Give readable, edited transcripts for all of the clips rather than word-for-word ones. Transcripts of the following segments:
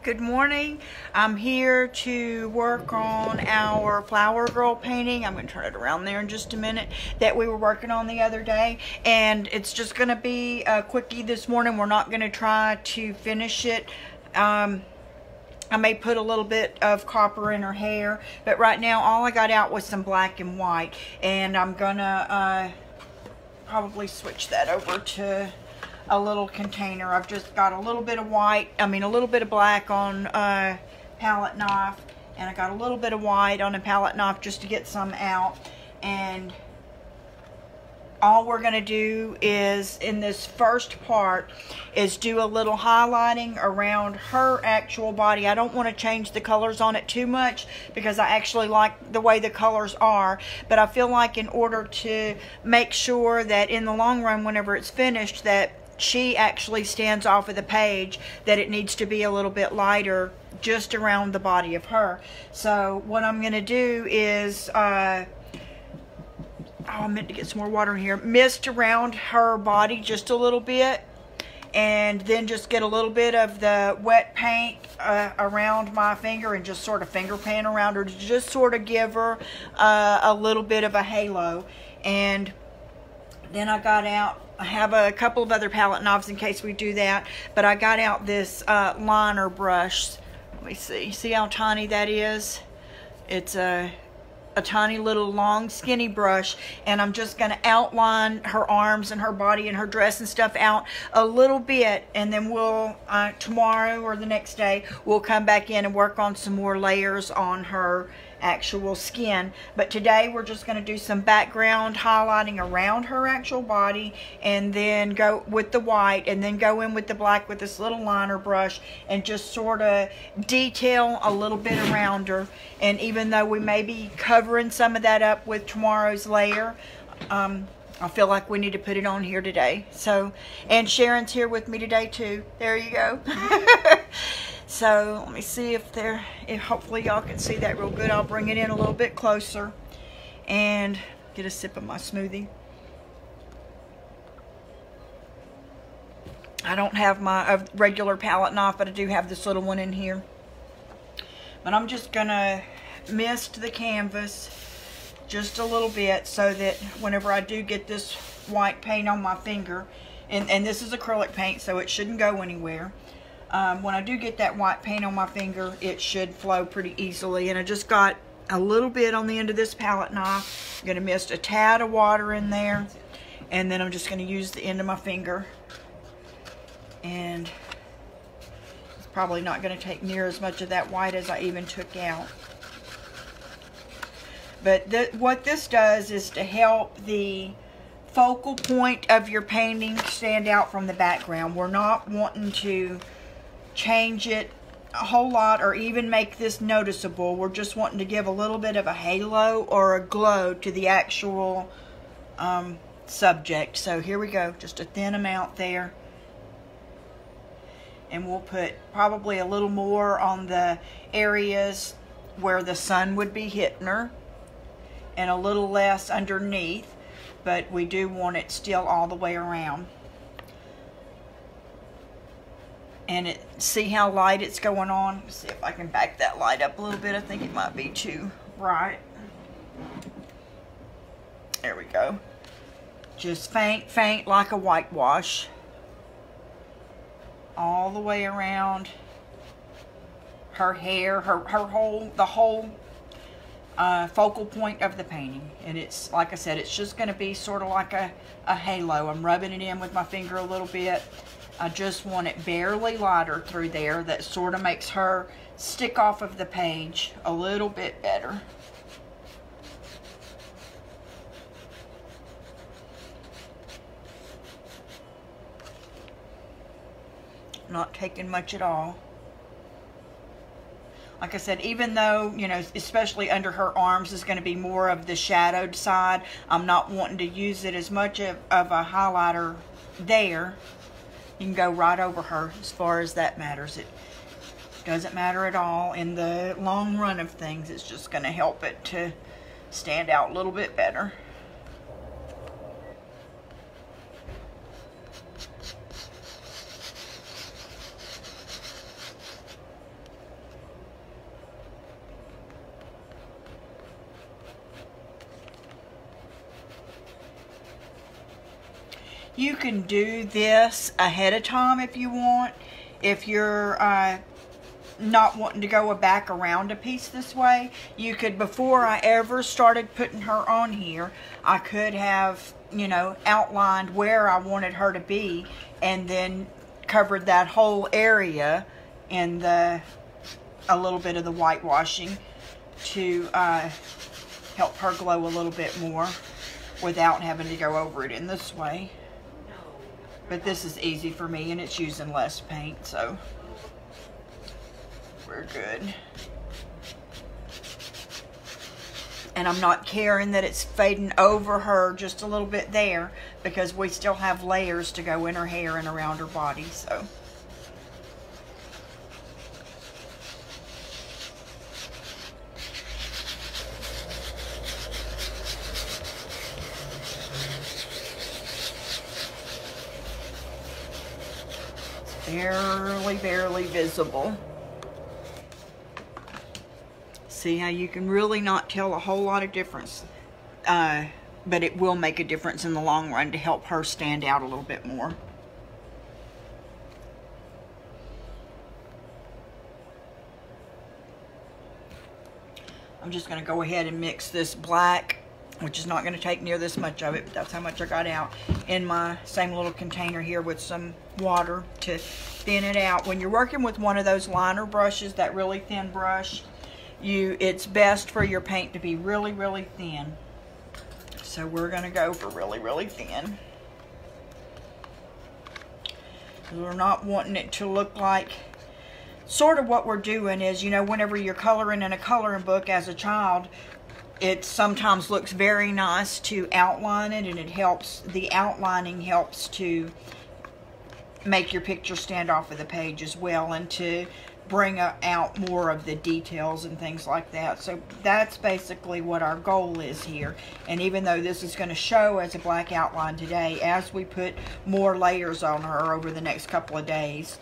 Good morning. I'm here to work on our Flower Girl painting. I'm going to turn it around there in just a minute, that we were working on the other day. And it's just going to be a quickie this morning. We're not going to try to finish it. I may put a little bit of copper in her hair, but right now all I got out was some black and white. And I'm going to probably switch that over to a little container. I've just got a little bit of a little bit of black on a palette knife, and I got a little bit of white on a palette knife just to get some out. And all we're going to do is, in this first part, is do a little highlighting around her actual body. I don't want to change the colors on it too much because I actually like the way the colors are, but I feel like in order to make sure that in the long run, whenever it's finished, that she actually stands off of the page, that it needs to be a little bit lighter just around the body of her. So what I'm going to do is, I meant to get some more water in here, mist around her body just a little bit, and then just get a little bit of the wet paint around my finger and just sort of finger paint around her to just sort of give her a little bit of a halo. And then I have a couple of other palette knives in case we do that, but I got out this liner brush. Let me see how tiny that is. It's a tiny little long skinny brush, and I'm just going to outline her arms and her body and her dress and stuff out a little bit, and then we'll tomorrow or the next day we'll come back in and work on some more layers on her actual skin. But today we're just going to do some background highlighting around her actual body, and then go with the white, and then go in with the black with this little liner brush and just sort of detail a little bit around her. And even though we may be covering some of that up with tomorrow's layer, I feel like we need to put it on here today. So, and Sharon's here with me today too. There you go. So let me see if hopefully y'all can see that real good. I'll bring it in a little bit closer and get a sip of my smoothie. I don't have my regular palette knife, but I do have this little one in here. But I'm just gonna mist the canvas just a little bit so that whenever I do get this white paint on my finger, and this is acrylic paint, so it shouldn't go anywhere. When I do get that white paint on my finger, it should flow pretty easily. And I just got a little bit on the end of this palette knife. I'm going to mist a tad of water in there, and then I'm just going to use the end of my finger. And it's probably not going to take near as much of that white as I even took out. But what this does is to help the focal point of your painting stand out from the background. We're not wanting to change it a whole lot or even make this noticeable. We're just wanting to give a little bit of a halo or a glow to the actual subject. So here we go, just a thin amount there, and we'll put probably a little more on the areas where the sun would be hitting her and a little less underneath, but we do want it still all the way around. And see how light it's going on? Let's see if I can back that light up a little bit. I think it might be too bright. There we go. Just faint like a whitewash. All the way around her hair, the whole focal point of the painting. And it's, like I said, it's just going to be sort of like a halo. I'm rubbing it in with my finger a little bit. I just want it barely lighter through there. That sort of makes her stick off of the page a little bit better. Not taking much at all. Like I said, even though, you know, especially under her arms is going to be more of the shadowed side, I'm not wanting to use it as much of a highlighter there. You can go right over her as far as that matters. It doesn't matter at all in the long run of things. It's just going to help it to stand out a little bit better. You can do this ahead of time if you want. If you're not wanting to go back around a piece this way, you could, before I ever started putting her on here, I could have, you know, outlined where I wanted her to be and then covered that whole area in a little bit of the whitewashing to help her glow a little bit more without having to go over it in this way. But this is easy for me and it's using less paint, so we're good. And I'm not caring that it's fading over her just a little bit there, because we still have layers to go in her hair and around her body, so. It's barely visible. See how you can really not tell a whole lot of difference, but it will make a difference in the long run to help her stand out a little bit more. I'm just going to go ahead and mix this black, which is not going to take near this much of it, but that's how much I got out, in my same little container here with some water to thin it out. When you're working with one of those liner brushes, that really thin brush, it's best for your paint to be really, really thin. So we're going to go for really, really thin. We're not wanting it to look like, sort of what we're doing is, you know, whenever you're coloring in a coloring book as a child, it sometimes looks very nice to outline it, and it helps, the outlining helps to make your picture stand off of the page as well, and to bring out more of the details and things like that. So that's basically what our goal is here. And even though this is going to show as a black outline today, as we put more layers on her over the next couple of days,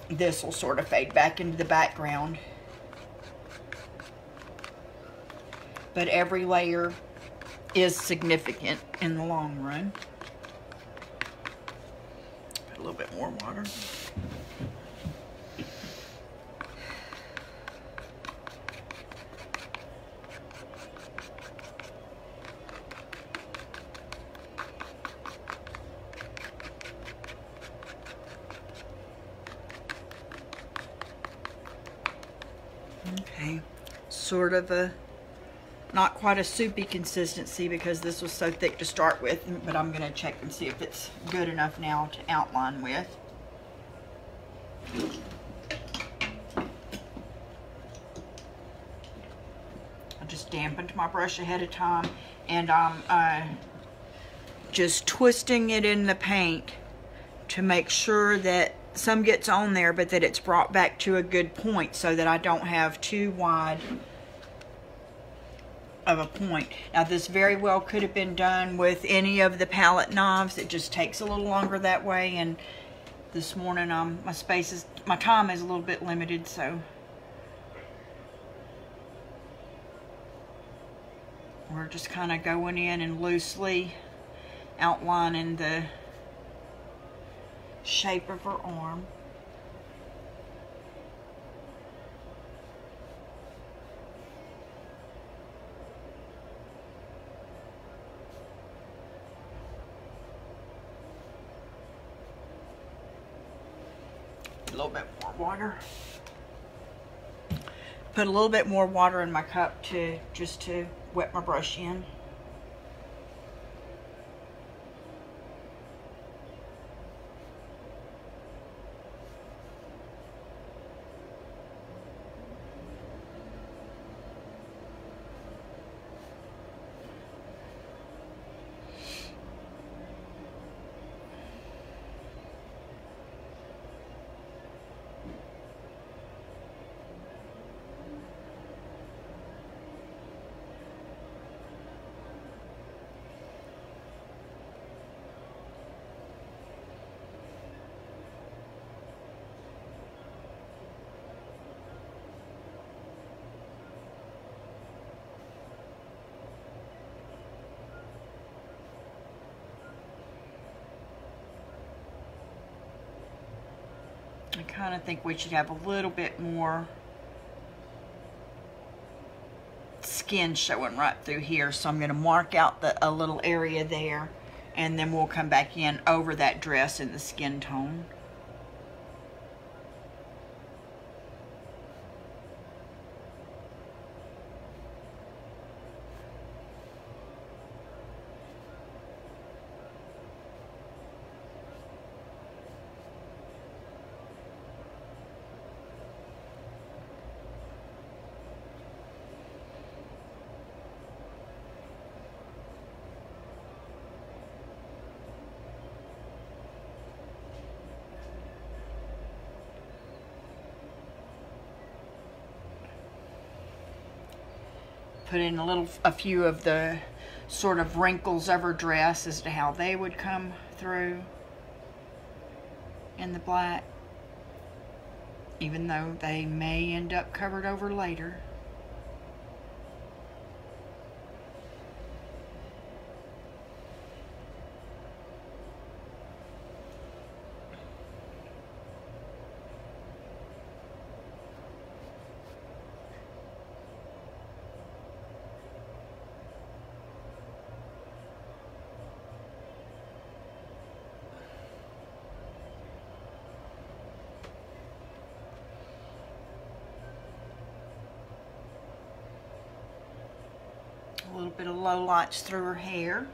this will sort of fade back into the background. But every layer is significant in the long run. Put a little bit more water. Okay, sort of a, not quite a soupy consistency because this was so thick to start with, but I'm going to check and see if it's good enough now to outline with. I just dampened my brush ahead of time, and I'm just twisting it in the paint to make sure that some gets on there, but that it's brought back to a good point so that I don't have too wide of a point. Now this very well could have been done with any of the palette knives. It just takes a little longer that way, and this morning my time is a little bit limited, so we're just kind of going in and loosely outlining the shape of her arm. A little bit more water. Put a little bit more water in my cup just to wet my brush in. kind of think we should have a little bit more skin showing right through here. So I'm going to mark out a little area there, and then we'll come back in over that dress in the skin tone. Put in a few of the sort of wrinkles of her dress as to how they would come through in the black, even though they may end up covered over later. A little bit of low lights through her hair.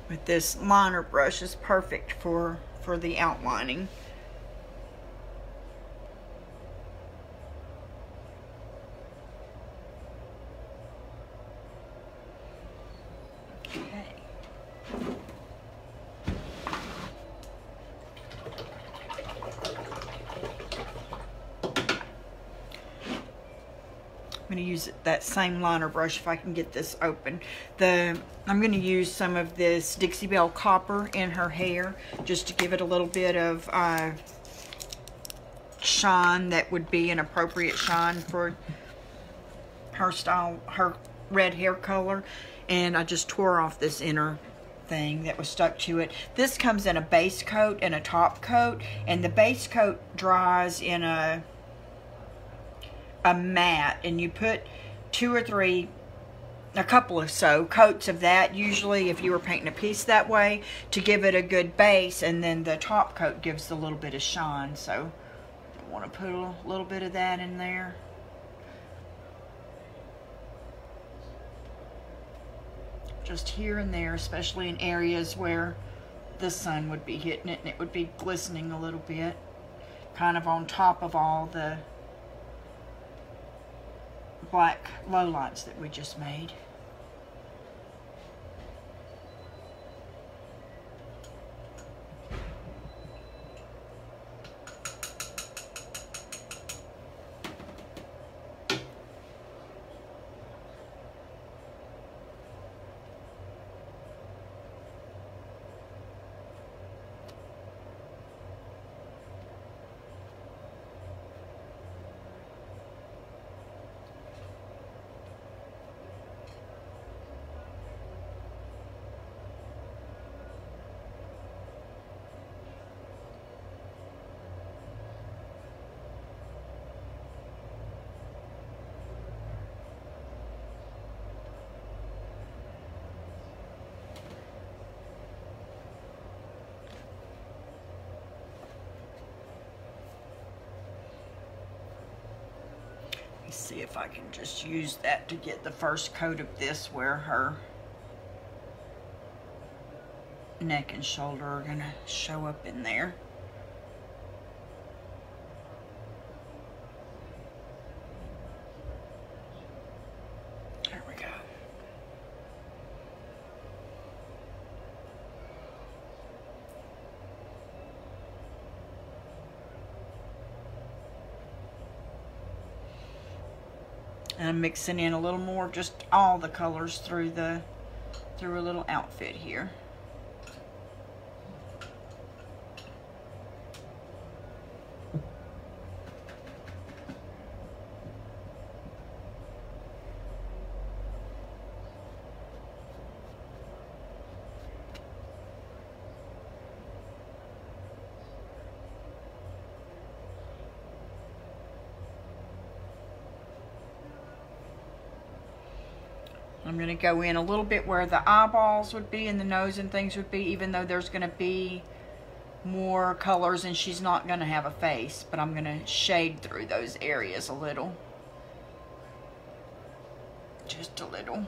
With this liner brush is perfect for the outlining. I'm going to use that same liner brush if I can get this open. I'm going to use some of this Dixie Belle Copper in her hair just to give it a little bit of shine that would be an appropriate shine for her style, her red hair color. And I just tore off this inner thing that was stuck to it. This comes in a base coat and a top coat, and the base coat dries in a matte, and you put a couple of coats of that, usually if you were painting a piece that way, to give it a good base, and then the top coat gives a little bit of shine. So I want to put a little bit of that in there. Just here and there, especially in areas where the sun would be hitting it and it would be glistening a little bit, kind of on top of all the black lowlights that we just made. See if I can just use that to get the first coat of this where her neck and shoulder are going to show up in there. There we go. And I'm mixing in a little more, just all the colors through a little outfit here. I'm going to go in a little bit where the eyeballs would be and the nose and things would be, even though there's going to be more colors and she's not going to have a face, but I'm going to shade through those areas a little. Just a little.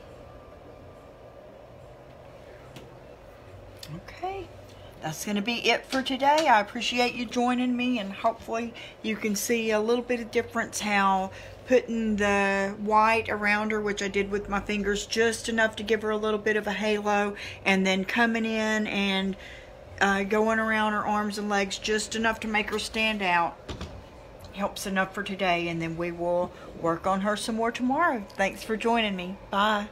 Okay. That's going to be it for today. I appreciate you joining me, and hopefully you can see a little bit of difference how putting the white around her, which I did with my fingers, just enough to give her a little bit of a halo, and then coming in and going around her arms and legs just enough to make her stand out helps enough for today, and then we will work on her some more tomorrow. Thanks for joining me. Bye.